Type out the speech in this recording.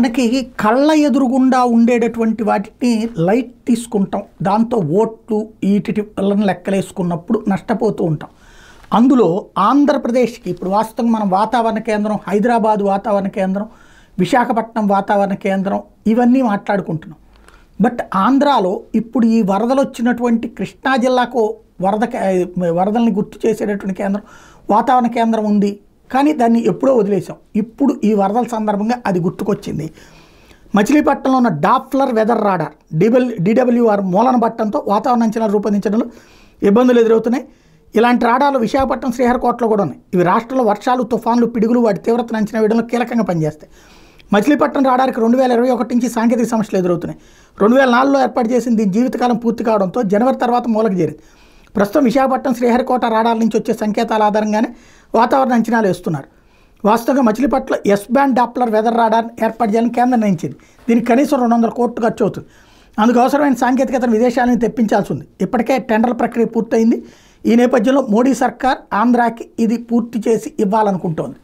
మనకి కళ్ళ ఎదురుగుండా ఉండేటటువంటి వాటిని లైట్ తీసుకుంటాం, దాంతో ఓట్లు వీటి వలన లెక్కలేసుకున్నప్పుడు నష్టపోతూ ఉంటాం. అందులో ఆంధ్రప్రదేశ్కి ఇప్పుడు వాస్తవంగా మనం వాతావరణ కేంద్రం, హైదరాబాద్ వాతావరణ కేంద్రం, విశాఖపట్నం వాతావరణ కేంద్రం ఇవన్నీ మాట్లాడుకుంటున్నాం. బట్ ఆంధ్రాలో ఇప్పుడు ఈ వరదలు వచ్చినటువంటి కృష్ణా జిల్లాకు వరదల్ని గుర్తు చేసేటటువంటి కేంద్రం, వాతావరణ కేంద్రం ఉంది, కానీ దాన్ని ఎప్పుడో వదిలేసాం. ఇప్పుడు ఈ వరదల సందర్భంగా అది గుర్తుకొచ్చింది. మచిలీపట్నంలో ఉన్న డాప్లర్ వెదర్ రాడార్ DWR మూలన పట్టడంతో వాతావరణ అంచనాలు రూపొందించడంలో ఇబ్బందులు ఎదురవుతున్నాయి. ఇలాంటి రాడార్లు విశాఖపట్నం, శ్రీహరికోటలో కూడా ఉన్నాయి. ఇవి రాష్ట్రంలో వర్షాలు, తుఫాన్లు, పిడుగులు వాటి తీవ్రతను అంచనా వేయడంలో కీలకంగా పనిచేస్తాయి. మచిలీపట్నం రాడార్కి 2021 నుంచి సాంకేతిక సమస్యలు ఎదురవుతున్నాయి. 2004లో ఏర్పాటు చేసిన దీని జీవితకాలం పూర్తి కావడంతో జనవరి తర్వాత మూలకు చేరింది. ప్రస్తుతం విశాఖపట్నం, శ్రీహరికోట రాడార్ నుంచి వచ్చే సంకేతాల ఆధారంగానే వాతావరణ అంచనాలు వేస్తున్నారు. వాస్తవంగా Machilipatnam S band Doppler weather radar ఏర్పాటు చేయాలని కేంద్రం నిర్ణయించింది. దీనికి కనీసం 200 కోట్లు ఖర్చు అవుతుంది. అందుకు అవసరమైన సాంకేతికతను విదేశాల నుంచి తెప్పించాల్సి ఉంది. ఇప్పటికే టెండర్ ప్రక్రియ పూర్తయింది. ఈ నేపథ్యంలో మోడీ సర్కార్ ఆంధ్రాకి ఇది పూర్తి చేసి ఇవ్వాలనుకుంటోంది.